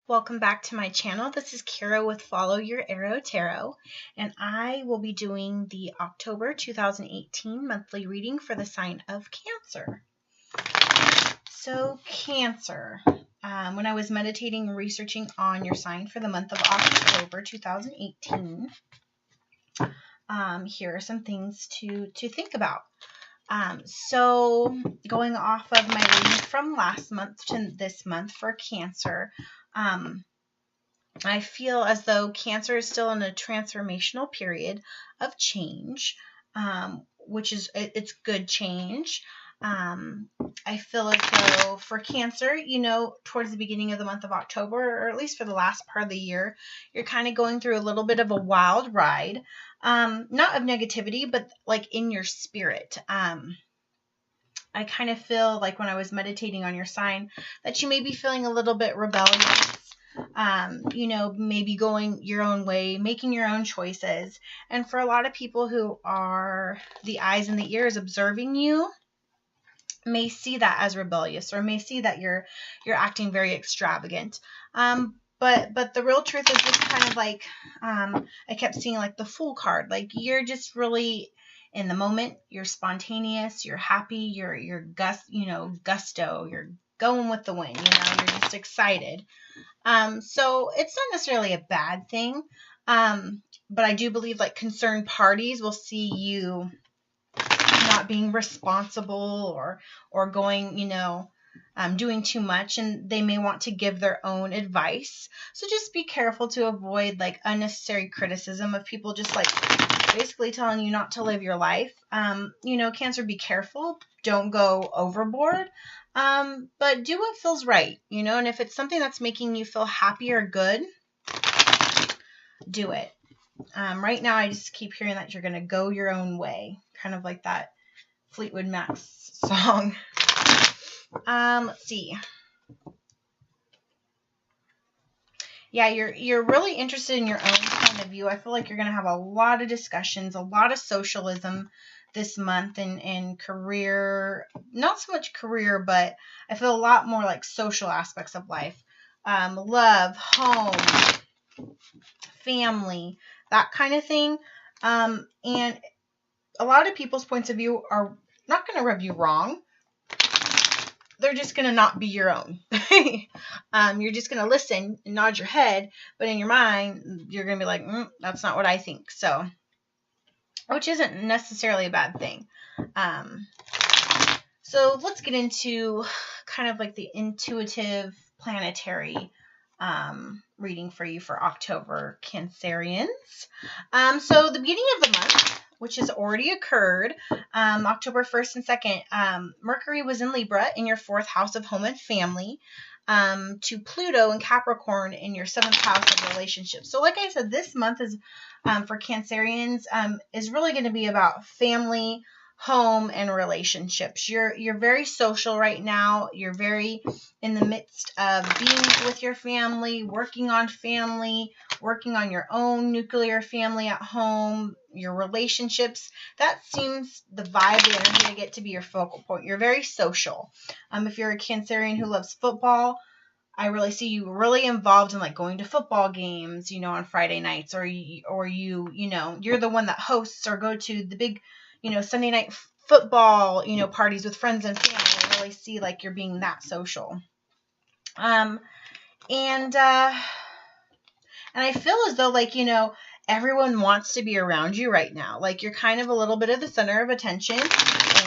Welcome back to my channel. This is Kara with Follow Your Arrow Tarot, and I will be doing the October 2018 monthly reading for the sign of Cancer. So Cancer, when I was meditating and researching on your sign for the month of October 2018, here are some things to think about. So going off of my reading from last month to this month for Cancer, I feel as though Cancer is still in a transformational period of change, which is, it's good change. I feel as though for Cancer, towards the beginning of the month of October, or at least for the last part of the year, you're kind of going through a little bit of a wild ride, not of negativity, but like in your spirit. I kind of feel like when I was meditating on your sign that you may be feeling a little bit rebellious, maybe going your own way, making your own choices. And for a lot of people who are the eyes and the ears observing you, may see that as rebellious, or may see that you're acting very extravagant. But the real truth is just kind of like, I kept seeing like the Fool card, like you're just really in the moment, you're spontaneous, you're happy, you're gusto, you're going with the wind, you're just excited. So it's not necessarily a bad thing. But I do believe like concerned parties will see you not being responsible or going, doing too much, and they may want to give their own advice. So just be careful to avoid like unnecessary criticism of people just like basically telling you not to live your life. Cancer, be careful. Don't go overboard. But do what feels right, and if it's something that's making you feel happy or good, do it. Right now, I just keep hearing that you're going to go your own way, kind of like that Fleetwood Mac song. Let's see. Yeah, you're really interested in your own point of view. I feel like you're going to have a lot of discussions, a lot of socialism this month, and career, not so much career, but I feel a lot more like social aspects of life. Love, home, family, that kind of thing. And a lot of people's points of view are not going to rub you wrong. They're just going to not be your own. You're just going to listen and nod your head, but in your mind, you're going to be like, that's not what I think. So, which isn't necessarily a bad thing. So let's get into kind of like the intuitive planetary reading for you for October, Cancerians. So the beginning of the month, which has already occurred, October 1st and 2nd, Mercury was in Libra in your 4th house of home and family, to Pluto and Capricorn in your 7th house of relationships. So like I said, this month is, for Cancerians, is really going to be about family, home, and relationships. You're very social right now. You're very in the midst of being with your family, working on your own nuclear family at home, your relationships. That seems the vibe, the energy I get to be your focal point. You're very social. If you're a Cancerian who loves football, I really see you really involved in like going to football games, on Friday nights, or you're the one that hosts or go to the big, Sunday night football, parties with friends and family. I really see like you're being that social. And I feel as though like, everyone wants to be around you right now. Like you're kind of a little bit of the center of attention,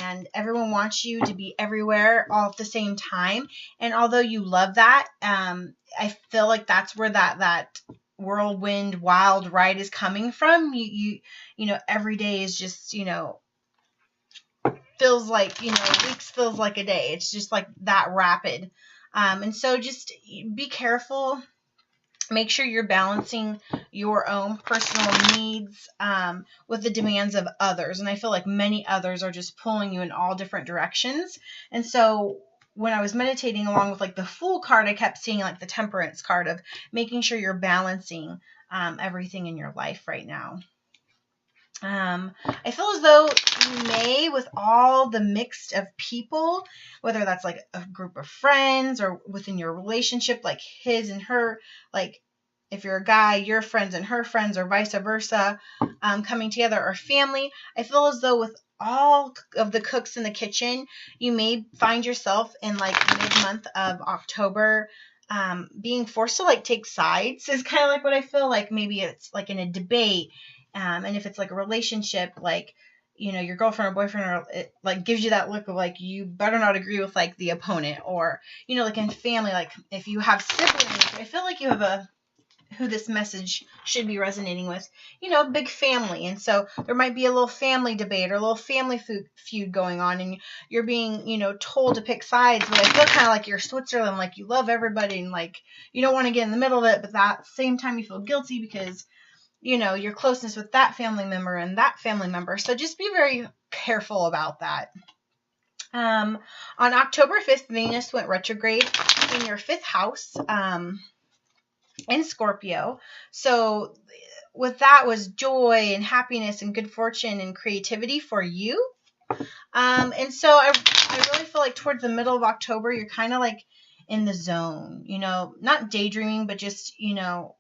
and everyone wants you to be everywhere all at the same time. And although you love that, I feel like that's where that whirlwind wild ride is coming from. You every day is just, feels like, weeks feels like a day. It's just like that rapid. And so just be careful. Make sure you're balancing your own personal needs with the demands of others. And I feel like many others are just pulling you in all different directions. And so when I was meditating along with like the Fool card, I kept seeing like the Temperance card of making sure you're balancing everything in your life right now. I feel as though you may, with all the mixed of people, whether that's like a group of friends or within your relationship, like his and her, like if you're a guy, your friends and her friends, or vice versa, coming together, or family, I feel as though with all of the cooks in the kitchen, you may find yourself in like mid-month of October, being forced to like take sides is kind of like what I feel like. Maybe it's like in a debate. And if it's like a relationship, like, you know, your girlfriend or boyfriend, or it like gives you that look of like, you better not agree with like the opponent, or, you know, like in family, like if you have siblings, I feel like you have who this message should be resonating with, you know, big family. And so there might be a little family debate or a little family feud going on, and you're being, you know, told to pick sides, but I feel kind of like you're Switzerland, like you love everybody and like you don't want to get in the middle of it, but at that same time you feel guilty because, you know, your closeness with that family member and that family member. So just be very careful about that. On October 5th, Venus went retrograde in your 5th house, in Scorpio. So with that was joy and happiness and good fortune and creativity for you. And so I really feel like towards the middle of October, you're kind of like in the zone, you know, not daydreaming, but just, you know,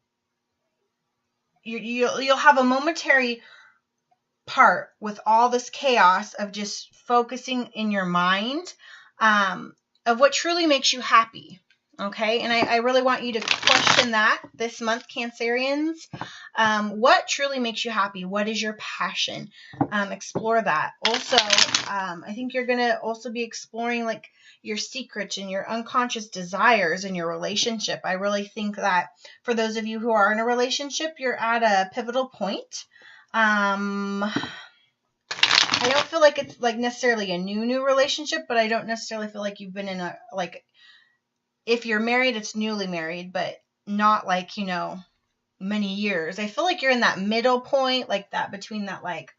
you'll have a momentary part with all this chaos of just focusing in your mind, of what truly makes you happy. Okay, and I really want you to question that this month, Cancerians. What truly makes you happy? What is your passion? Explore that. Also, I think you're going to also be exploring like your secrets and your unconscious desires in your relationship. I really think that for those of you who are in a relationship, you're at a pivotal point. I don't feel like it's like necessarily a new relationship, but I don't necessarily feel like you've been in a, like, if you're married, it's newly married, but not like, you know, many years. I feel like you're in that middle point, like that between that like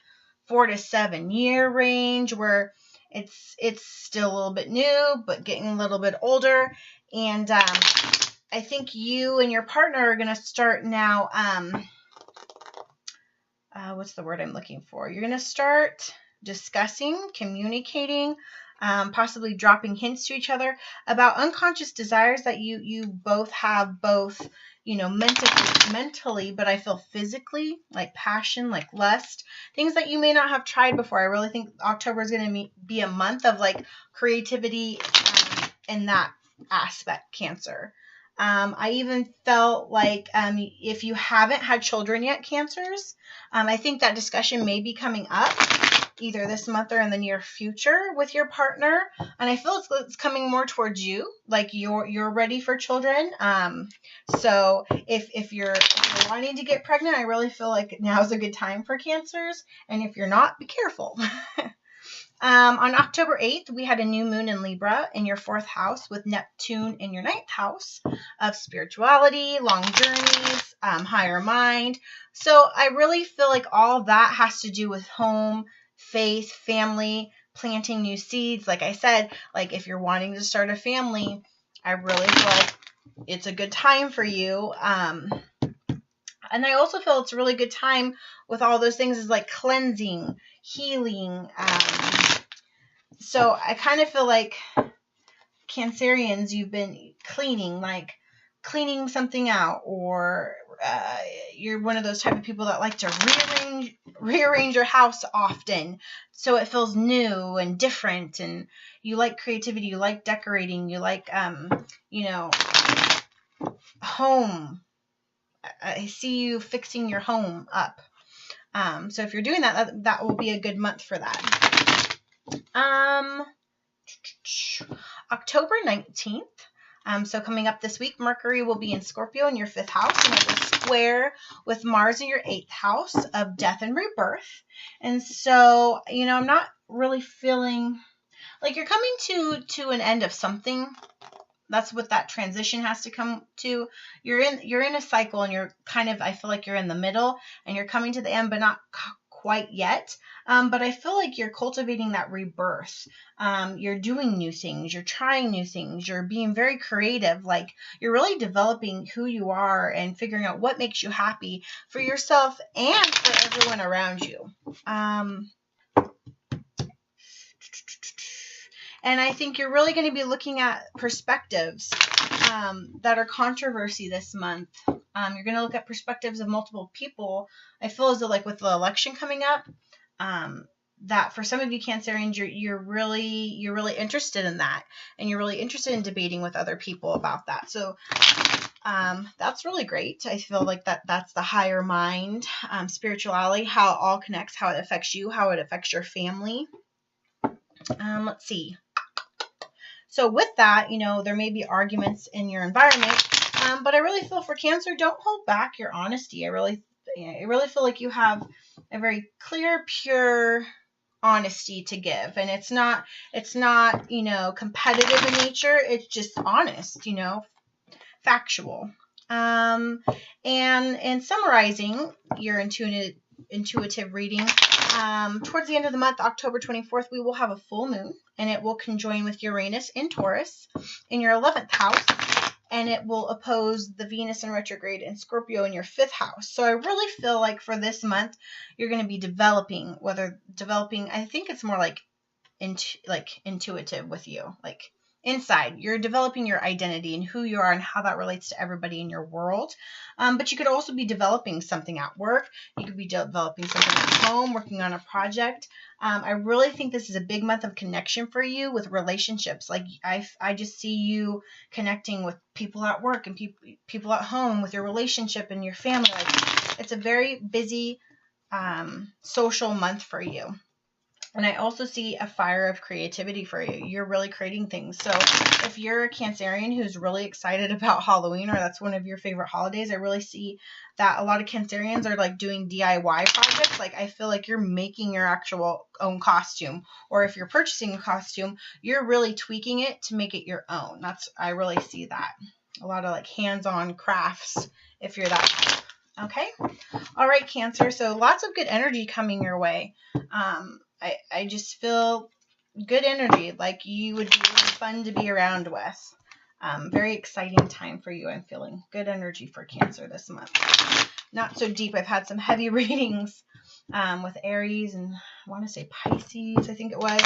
4 to 7 year range where it's still a little bit new, but getting a little bit older. And I think you and your partner are going to start now, what's the word I'm looking for? You're going to start discussing, communicating, possibly dropping hints to each other about unconscious desires that you both have, both, you know, mentally, but I feel physically, like passion, like lust, things that you may not have tried before. I really think October is going to be a month of like creativity, in that aspect, Cancer. I even felt like if you haven't had children yet, Cancers, I think that discussion may be coming up either this month or in the near future with your partner. And I feel it's coming more towards you, like you're ready for children. So if you're wanting to get pregnant, I really feel like now's a good time for Cancers. And if you're not, be careful. On October 8th, we had a new moon in Libra in your 4th house with Neptune in your 9th house of spirituality, long journeys, higher mind. So I really feel like all that has to do with home, faith, family, planting new seeds. Like I said, like if you're wanting to start a family, I really feel like it's a good time for you. And I also feel it's a really good time with all those things is like cleansing, healing. So I kind of feel like Cancerians, you've been cleaning, like cleaning something out, or you're one of those type of people that like to rearrange your house often so it feels new and different, and you like creativity, you like decorating, you like you know, home. I see you fixing your home up. So if you're doing that, that will be a good month for that. October 19th. So coming up this week, Mercury will be in Scorpio in your 5th house, and it will square with Mars in your 8th house of death and rebirth. And so, you know, I'm not really feeling like you're coming to an end of something. That's what that transition has to come to. You're in a cycle, and you're kind of, I feel like you're in the middle, and you're coming to the end, but not quite yet, but I feel like you're cultivating that rebirth. You're doing new things, you're trying new things, you're being very creative, like you're really developing who you are and figuring out what makes you happy for yourself and for everyone around you. And I think you're really going to be looking at perspectives that are controversy this month. You're going to look at perspectives of multiple people. I feel as though, like with the election coming up, that for some of you Cancerians, you're really interested in that, and you're really interested in debating with other people about that. So that's really great. I feel like that's the higher mind, spirituality, how it all connects, how it affects you, how it affects your family. Let's see. So with that, there may be arguments in your environment, but I really feel for Cancer, don't hold back your honesty. I really feel like you have a very clear, pure honesty to give, and it's not competitive in nature. It's just honest, factual. And in summarizing your intuitive reading, towards the end of the month, October 24th, we will have a full moon, and it will conjoin with Uranus in Taurus in your 11th house, and it will oppose the Venus in retrograde in Scorpio in your 5th house. So I really feel like for this month, you're going to be developing, I think it's more like intuitive with you, like inside. You're developing your identity and who you are and how that relates to everybody in your world. But you could also be developing something at work. You could be developing something at home, working on a project. I really think this is a big month of connection for you with relationships. Like I just see you connecting with people at work and people at home, with your relationship and your family. Like it's a very busy social month for you. And I also see a fire of creativity for you. You're really creating things. So if you're a Cancerian who's really excited about Halloween, or that's one of your favorite holidays, I really see that a lot of Cancerians are like doing DIY projects. Like I feel like you're making your actual own costume. Or if you're purchasing a costume, you're really tweaking it to make it your own. I really see that. A lot of like hands-on crafts if you're that type. Okay? All right, Cancer. So lots of good energy coming your way. I just feel good energy, like you would be really fun to be around with. Very exciting time for you. I'm feeling good energy for Cancer this month. Not so deep. I've had some heavy readings with Aries and I want to say Pisces, I think it was.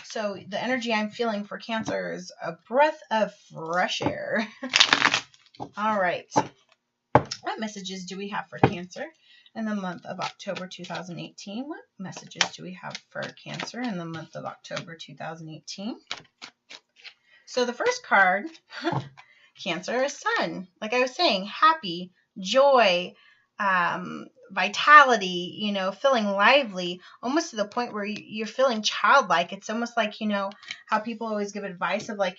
So the energy I'm feeling for Cancer is a breath of fresh air. All right. What messages do we have for Cancer in the month of October 2018? What messages do we have for Cancer in the month of October 2018? So the first card, Cancer, is Sun. Like I was saying, happy, joy, vitality, feeling lively, almost to the point where you're feeling childlike. It's almost like, how people always give advice of like,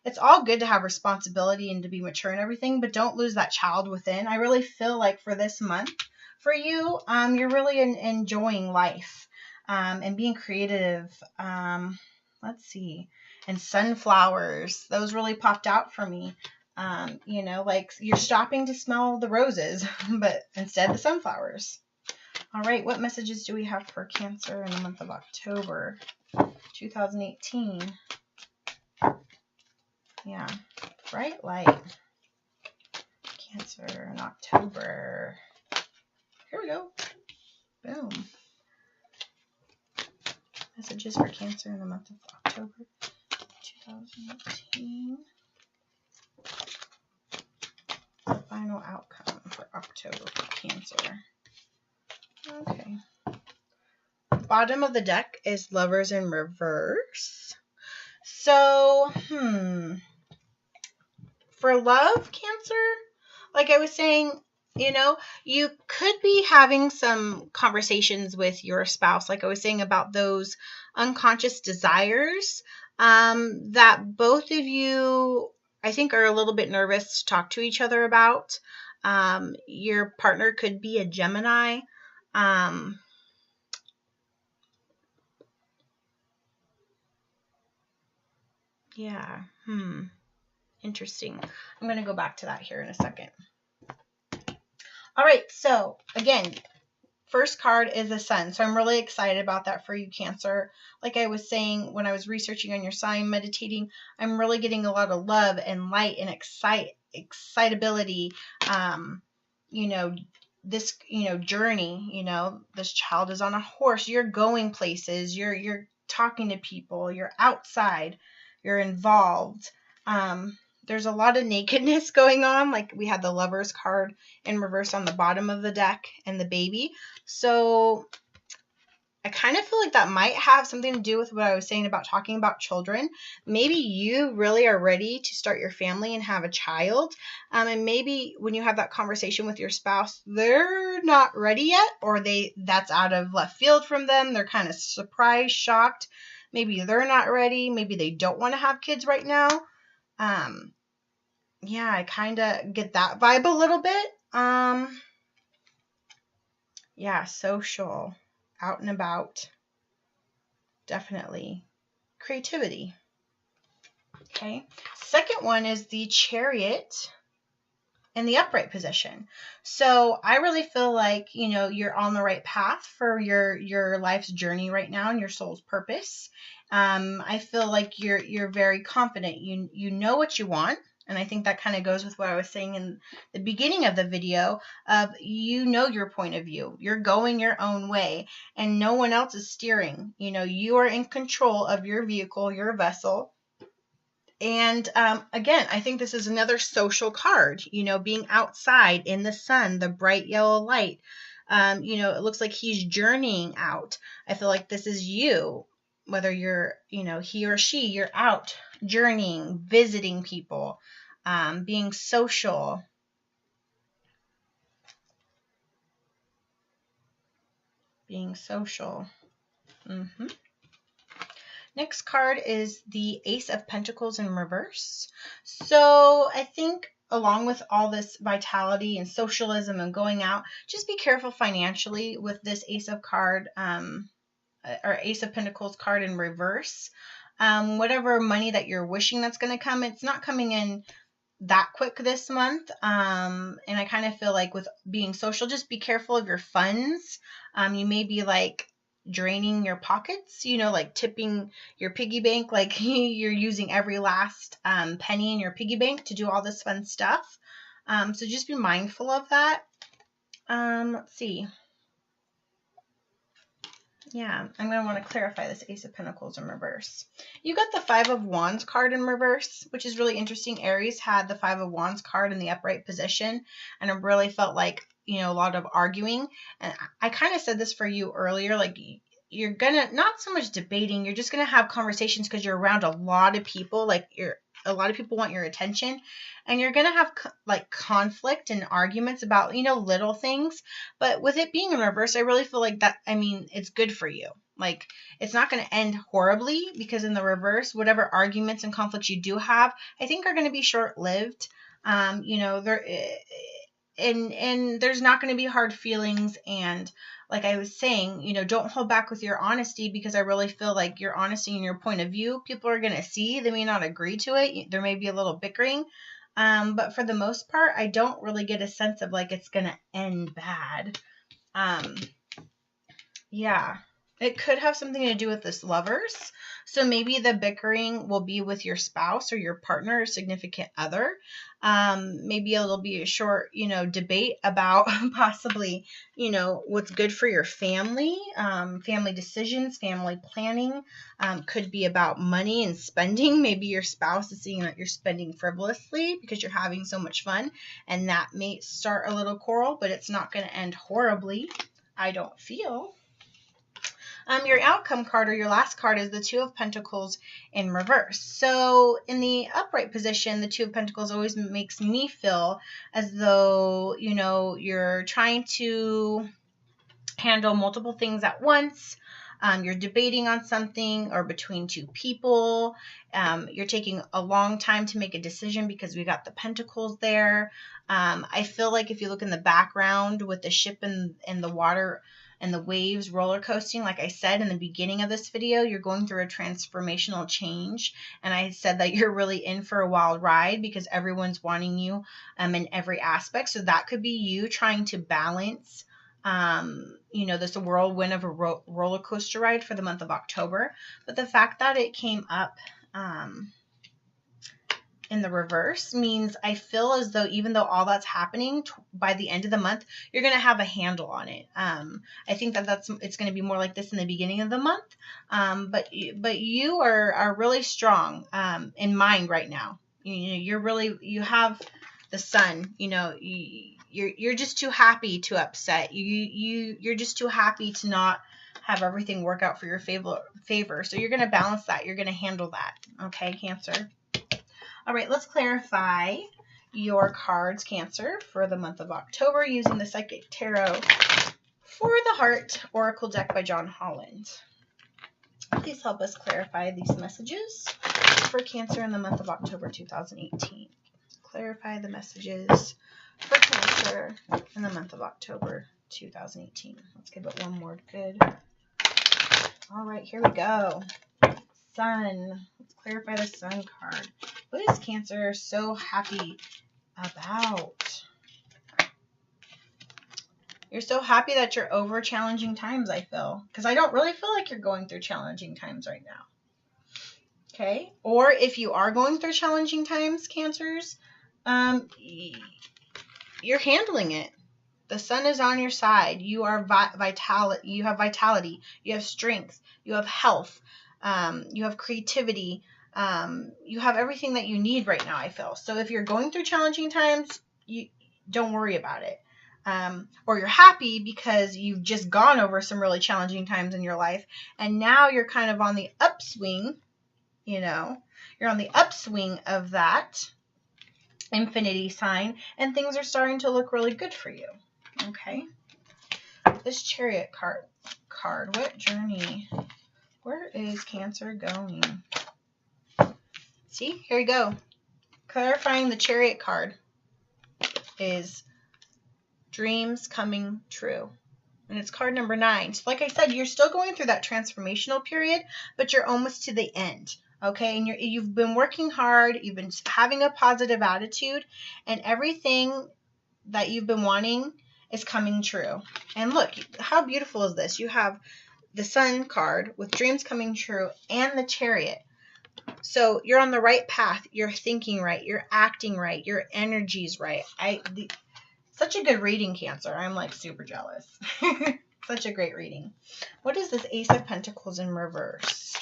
it's all good to have responsibility and to be mature and everything, but don't lose that child within. I really feel like for this month, for you, you're really enjoying life and being creative. Let's see. And sunflowers, those really popped out for me. Like you're stopping to smell the roses, but instead the sunflowers. All right, what messages do we have for Cancer in the month of October 2018? Yeah, bright light. Cancer in October. Here we go. Boom. Messages for Cancer in the month of October 2018. Final outcome for October for Cancer. Okay. Bottom of the deck is Lovers in reverse. So, for love, Cancer, like I was saying, you could be having some conversations with your spouse, like I was saying, about those unconscious desires that both of you, I think, are a little bit nervous to talk to each other about. Your partner could be a Gemini. Yeah. Interesting. I'm going to go back to that here in a second. All right. So again, First card is the Sun. So I'm really excited about that for you, Cancer. Like I was saying when I was researching on your sign, meditating, I'm really getting a lot of love and light and excitability. You know, this, journey, this child is on a horse. You're going places. You're talking to people. You're outside. You're involved. There's a lot of nakedness going on. Like we had the Lovers card in reverse on the bottom of the deck and the baby. So I kind of feel like that might have something to do with what I was saying about talking about children. Maybe you really are ready to start your family and have a child. And maybe when you have that conversation with your spouse, they're not ready yet, or that's out of left field from them. They're kind of surprised, shocked. Maybe they're not ready. Maybe they don't want to have kids right now. Yeah, I kind of get that vibe a little bit. Yeah, social, out and about, definitely. Creativity. Okay. Second one is the Chariot in the upright position. So I really feel like, you're on the right path for your life's journey right now and your soul's purpose. I feel like you're very confident. You know what you want. And I think that kind of goes with what I was saying in the beginning of the video of, your point of view. You're going your own way and no one else is steering. You are in control of your vehicle, your vessel. And again, I think this is another social card, being outside in the sun, the bright yellow light. It looks like he's journeying out. I feel like this is you, whether you're, he or she, you're out journeying, visiting people, being social. Being social. Next card is the Ace of Pentacles in reverse. So I think along with all this vitality and socialism and going out, just be careful financially with this Ace of Pentacles card in reverse. Whatever money that you're wishing that's going to come, it's not coming in that quick this month. And I kind of feel like with being social, just be careful of your funds. You may be like draining your pockets, like tipping your piggy bank, like you're using every last penny in your piggy bank to do all this fun stuff. So just be mindful of that. Let's see. Yeah, I'm going to want to clarify this Ace of Pentacles in reverse. You got the Five of Wands card in reverse, which is really interesting. Aries had the Five of Wands card in the upright position, and it really felt like, a lot of arguing. And I kind of said this for you earlier, like you're going to, not so much debating, you're just going to have conversations because you're around a lot of people, like a lot of people want your attention, and you're going to have like conflict and arguments about, little things. But with it being in reverse, I really feel like that, it's good for you. Like it's not going to end horribly, because in the reverse, whatever arguments and conflicts you do have, I think are going to be short-lived. And there's not going to be hard feelings. And like I was saying, don't hold back with your honesty, because I really feel like your honesty and your point of view, people are going to see. They may not agree to it. There may be a little bickering. But for the most part, I don't really get a sense of like it's going to end bad. Yeah. It could have something to do with this Lovers. So maybe the bickering will be with your spouse or your partner or significant other. Maybe it'll be a short, debate about possibly, what's good for your family, family decisions, family planning. Could be about money and spending. Maybe your spouse is seeing that you're spending frivolously because you're having so much fun, and that may start a little quarrel, but it's not going to end horribly, I don't feel. Your outcome card, or your last card, is the Two of Pentacles in reverse. So in the upright position, the Two of Pentacles always makes me feel as though, you're trying to handle multiple things at once. You're debating on something, or between two people. You're taking a long time to make a decision because we got the Pentacles there. I feel like if you look in the background with the ship in the water and the waves roller coasting, like I said in the beginning of this video, you're going through a transformational change. And I said that you're really in for a wild ride because everyone's wanting you in every aspect. So that could be you trying to balance You know, this whirlwind of a roller coaster ride for the month of October. But the fact that it came up in the reverse means I feel as though even though all that's happening, by the end of the month, you're going to have a handle on it. I think that it's going to be more like this in the beginning of the month. But you are really strong in mind right now. You have the sun, you know, you're just too happy to upset. You're just too happy to not have everything work out for your favor. So you're going to balance that. You're going to handle that. Okay, Cancer. All right, let's clarify your cards, Cancer, for the month of October using the Psychic Tarot for the Heart Oracle deck by John Holland. Please help us clarify these messages for Cancer in the month of October 2018. Clarify the messages for Cancer in the month of October 2018. Let's give it one more good. All right, here we go. Sun. Let's clarify the Sun card. What is Cancer so happy about? You're so happy that you're over challenging times, I feel. Because I don't really feel like you're going through challenging times right now. Okay? Or if you are going through challenging times, Cancers, you're handling it. The sun is on your side. You are you have vitality. You have strength. You have health. You have creativity. You have everything that you need right now, I feel. So if you're going through challenging times, you don't worry about it. Or you're happy because you've just gone over some really challenging times in your life, and now you're kind of on the upswing, you know. You're on the upswing of that infinity sign, and things are starting to look really good for you. Okay. This Chariot card, what journey? Where is Cancer going? See, here we go. Clarifying the Chariot card is dreams coming true. And it's card number 9. So like I said, you're still going through that transformational period, but you're almost to the end. Okay, and you've been working hard, you've been having a positive attitude, and everything that you've been wanting is coming true. And look, how beautiful is this? You have the Sun card with dreams coming true and the Chariot. So you're on the right path. You're thinking right. You're acting right. Your energy's right. Such a good reading, Cancer. I'm like super jealous. Such a great reading. What is this Ace of Pentacles in reverse?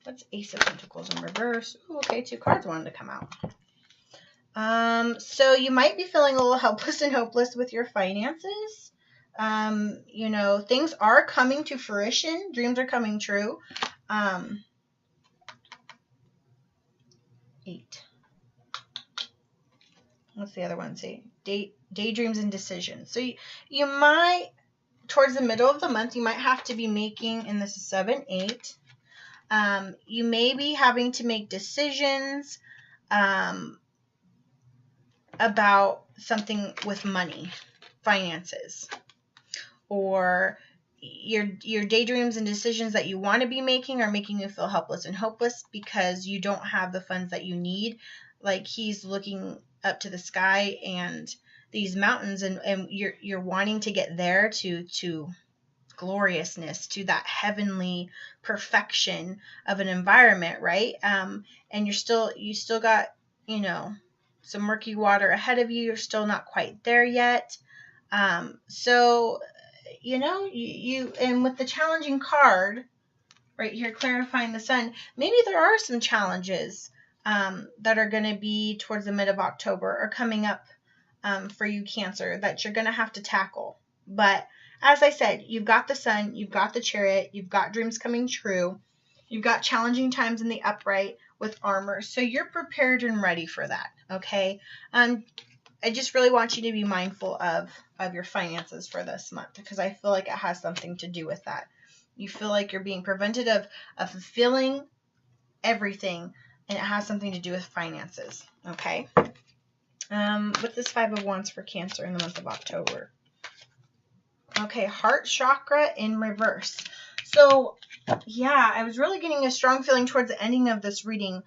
What's Ace of Pentacles in reverse? Ooh, okay, 2 cards wanted to come out. So you might be feeling a little helpless and hopeless with your finances. You know, things are coming to fruition. Dreams are coming true. 8. What's the other one say? Daydreams and decisions. So you might, towards the middle of the month, you might have to be making, and this is 7, 8. You may be having to make decisions about something with money, finances, or your daydreams and decisions that you want to be making are making you feel helpless and hopeless because you don't have the funds that you need. Like he's looking up to the sky and these mountains, and you're wanting to get there to gloriousness, to that heavenly perfection of an environment, right? And you still got, you know, some murky water ahead of you. You're still not quite there yet. So, you know, and with the challenging card right here, clarifying the Sun, maybe there are some challenges that are going to be towards the mid of October or coming up for you, Cancer, that you're going to have to tackle. But as I said, you've got the Sun, you've got the Chariot, you've got dreams coming true, you've got challenging times in the upright with armor. So you're prepared and ready for that, okay? I just really want you to be mindful of your finances for this month, because I feel like it has something to do with that. You feel like you're being prevented of fulfilling everything, and it has something to do with finances, okay? What's this 5 of Wands for Cancer in the month of October? Okay, heart chakra in reverse. So, yeah, I was really getting a strong feeling towards the ending of this reading.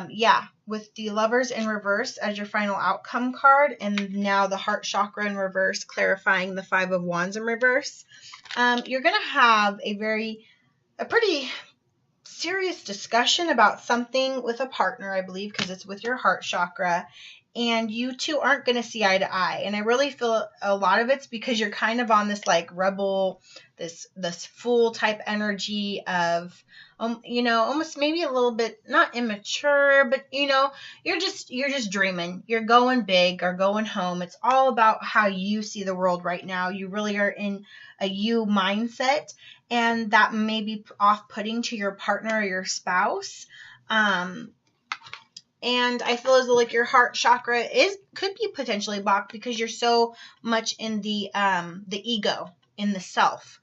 Yeah, with the Lovers in reverse as your final outcome card, and now the Heart Chakra in reverse, clarifying the Five of Wands in reverse, you're going to have a pretty serious discussion about something with a partner, I believe, because it's with your heart chakra, and you two aren't going to see eye to eye. And I really feel a lot of it's because you're kind of on this like rebel, this fool type energy of, almost maybe a little bit not immature, but you're just dreaming. You're going big or going home. It's all about how you see the world right now. You really are in a you mindset, and that may be off-putting to your partner or your spouse. And I feel as though like your heart chakra could be potentially blocked because you're so much in the ego, in the self,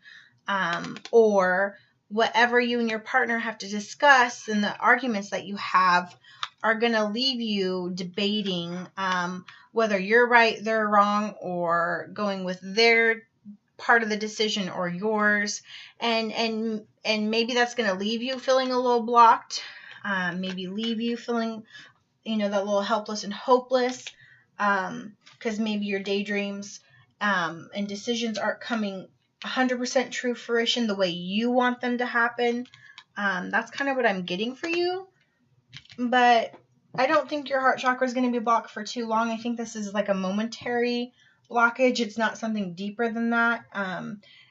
or whatever you and your partner have to discuss, and the arguments that you have are going to leave you debating whether you're right, they're wrong, or going with their part of the decision or yours, and maybe that's going to leave you feeling a little blocked, maybe leave you feeling that little helpless and hopeless, because maybe your daydreams and decisions aren't coming 100% true fruition the way you want them to happen. That's kind of what I'm getting for you, but I don't think your heart chakra is going to be blocked for too long. I think this is like a momentary blockage. It's not something deeper than that.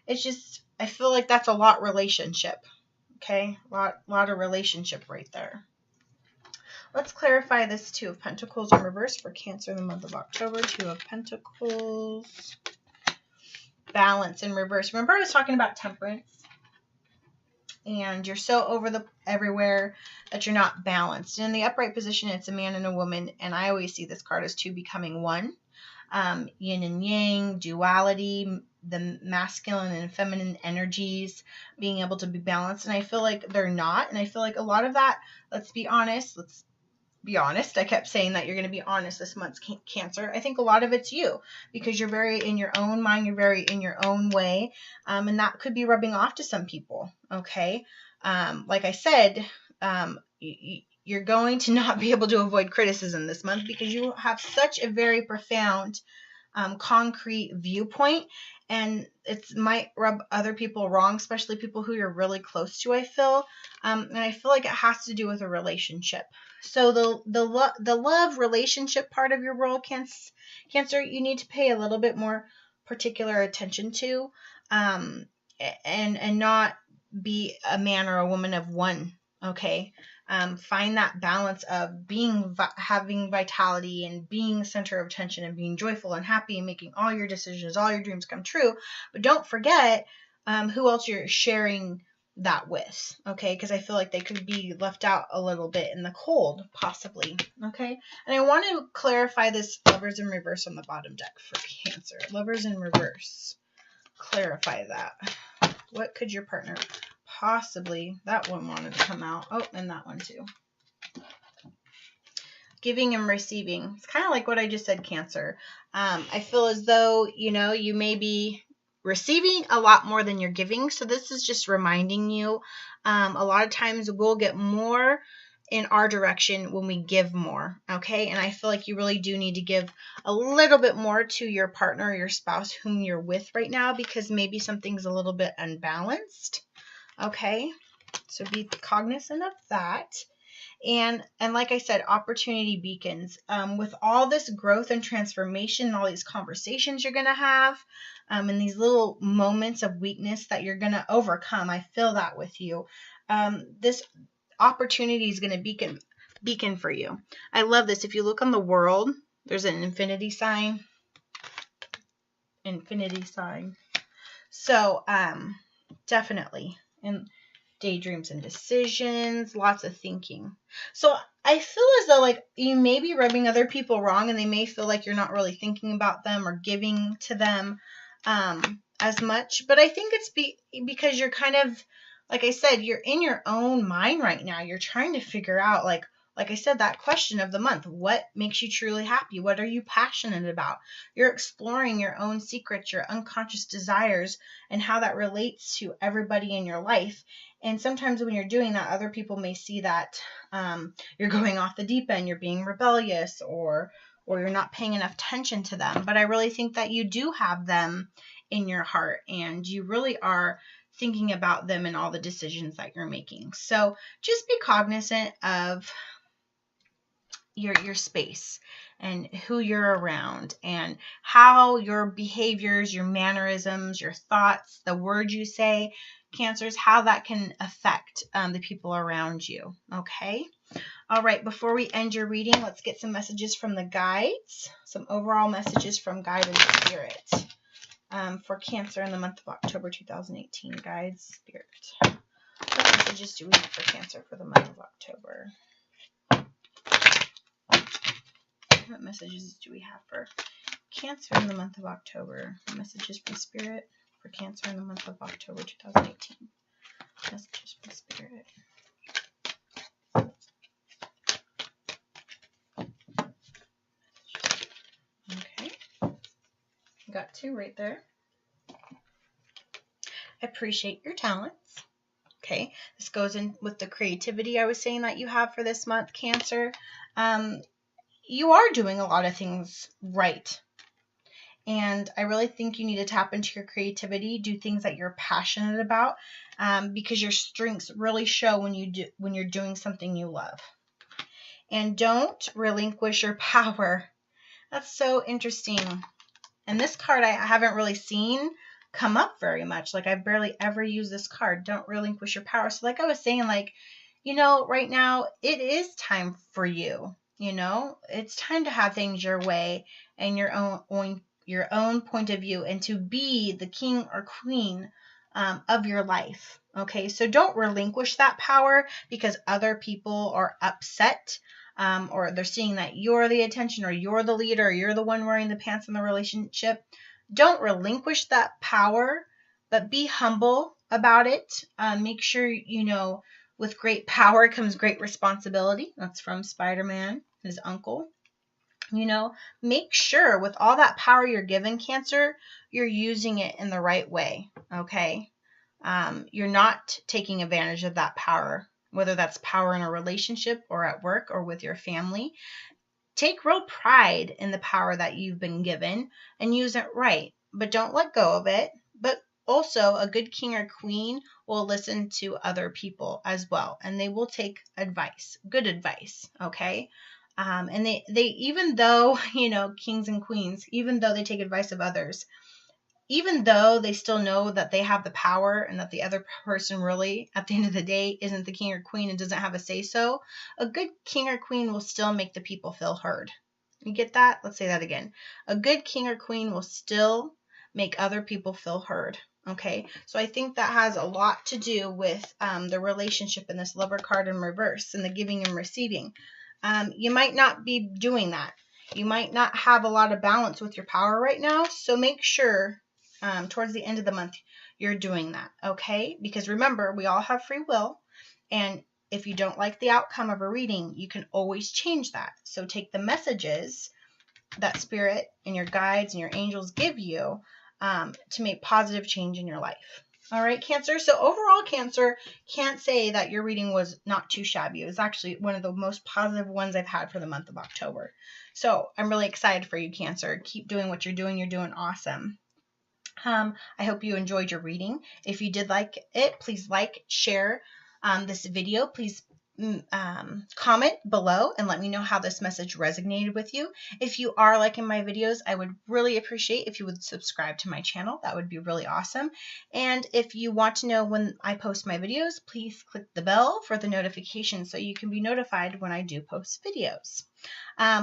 It's just, I feel like that's a lot relationship. Okay, lot of relationship right there. Let's clarify this Two of Pentacles in reverse for Cancer in the month of October. Two of Pentacles. Balance in reverse. Remember I was talking about temperance? And you're so over everywhere that you're not balanced. In the upright position, it's a man and a woman. And I always see this card as two becoming one. Yin and yang, duality, the masculine and feminine energies being able to be balanced. And I feel like they're not. And I feel like a lot of that, let's be honest. I kept saying that you're going to be honest this month, Cancer. I think a lot of it's you, because you're very in your own mind. You're very in your own way. And that could be rubbing off to some people. Okay. Like I said, you're going to not be able to avoid criticism this month because you have such a very profound, concrete viewpoint, and it might rub other people wrong, especially people who you're really close to, I feel. And I feel like it has to do with a relationship. So the love relationship part of your world, Cancer, you need to pay a little bit more particular attention to, and not be a man or a woman of one. Okay. Find that balance of having vitality and being the center of attention and being joyful and happy and making all your decisions, all your dreams come true. But don't forget who else you're sharing that with, okay? Because I feel like they could be left out a little bit in the cold, possibly, okay? And I want to clarify this Lovers in reverse on the bottom deck for Cancer. Lovers in reverse. Clarify that. What could your partner possibly, that one wanted to come out. Oh, and that one too. Giving and receiving. It's kind of like what I just said, Cancer. I feel as though, you may be receiving a lot more than you're giving. So this is just reminding you, a lot of times we'll get more in our direction when we give more. Okay. And I feel like you really do need to give a little bit more to your partner or your spouse whom you're with right now, because maybe something's a little bit unbalanced. Okay, so be cognizant of that. And like I said, opportunity beacons. With all this growth and transformation, all these conversations you're going to have, and these little moments of weakness that you're going to overcome, I feel that with you. This opportunity is going to beacon for you. I love this. If you look on the world, there's an infinity sign. So, definitely. And daydreams and decisions, lots of thinking. So I feel as though like you may be rubbing other people wrong, and they may feel like you're not really thinking about them or giving to them as much. But I think it's because you're kind of, like I said, you're in your own mind right now. You're trying to figure out like like I said, that question of the month, what makes you truly happy? What are you passionate about? You're exploring your own secrets, your unconscious desires, and how that relates to everybody in your life. And sometimes when you're doing that, other people may see that you're going off the deep end, you're being rebellious, or you're not paying enough attention to them. But I really think that you do have them in your heart, and you really are thinking about them in all the decisions that you're making. So just be cognizant of your space and who you're around, and how your behaviors, your mannerisms, your thoughts, the words you say, Cancers, how that can affect the people around you. Okay. All right. Before we end your reading, let's get some messages from the guides, some overall messages from Guide and Spirit for Cancer in the month of October 2018. Guides, Spirit. What messages do we have for Cancer for the month of October? What messages do we have for Cancer in the month of October? Messages from Spirit for Cancer in the month of October 2018. Messages from Spirit. Okay. Got two right there. I appreciate your talents. Okay. This goes in with the creativity I was saying that you have for this month, Cancer. You are doing a lot of things right. And I really think you need to tap into your creativity, do things that you're passionate about, because your strengths really show when you're doing something you love. And don't relinquish your power. That's so interesting. And this card I haven't really seen come up very much. Like, I barely ever use this card. Don't relinquish your power. So like I was saying, like, right now it is time for you. It's time to have things your way and your own point of view, and to be the king or queen of your life. Okay, so don't relinquish that power because other people are upset, or they're seeing that you're the attention, or you're the leader, or you're the one wearing the pants in the relationship. Don't relinquish that power, but be humble about it. Make sure, with great power comes great responsibility. That's from Spider-Man, his uncle. Make sure with all that power you're given, Cancer, you're using it in the right way, okay? You're not taking advantage of that power, whether that's power in a relationship or at work or with your family. Take real pride in the power that you've been given and use it right, but don't let go of it. But also, a good king or queen will listen to other people as well, and they will take advice, good advice, okay? And they even though, kings and queens, even though they take advice of others, even though they still know that they have the power and that the other person really, at the end of the day, isn't the king or queen and doesn't have a say-so, a good king or queen will still make the people feel heard. You get that? Let's say that again. A good king or queen will still make other people feel heard. Okay, so I think that has a lot to do with the relationship in this Lover card in reverse and the giving and receiving. You might not be doing that. You might not have a lot of balance with your power right now. So make sure towards the end of the month you're doing that, okay? Because remember, we all have free will. And if you don't like the outcome of a reading, you can always change that. So take the messages that Spirit and your guides and your angels give you to make positive change in your life. All right, Cancer. So overall, Cancer, can't say that your reading was not too shabby. It was actually one of the most positive ones I've had for the month of October. So I'm really excited for you, Cancer. Keep doing what you're doing. You're doing awesome. I hope you enjoyed your reading. If you did like it, please like, share this video. Please comment below and let me know how this message resonated with you. If you are liking my videos, I would really appreciate if you would subscribe to my channel. That would be really awesome. And if you want to know when I post my videos, please click the bell for the notification so you can be notified when I do post videos.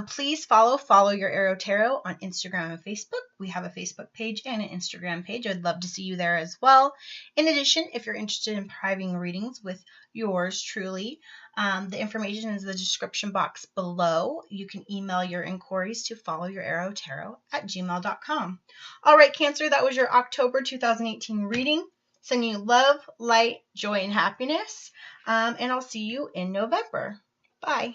Please follow Your Arrow Tarot on Instagram and Facebook. We have a Facebook page and an Instagram page. I'd love to see you there as well. In addition, if you're interested in private readings with yours truly, the information is in the description box below. You can email your inquiries to FollowYourArrowTarot@gmail.com. All right, Cancer, that was your October 2018 reading. Sending you love, light, joy, and happiness. And I'll see you in November. Bye.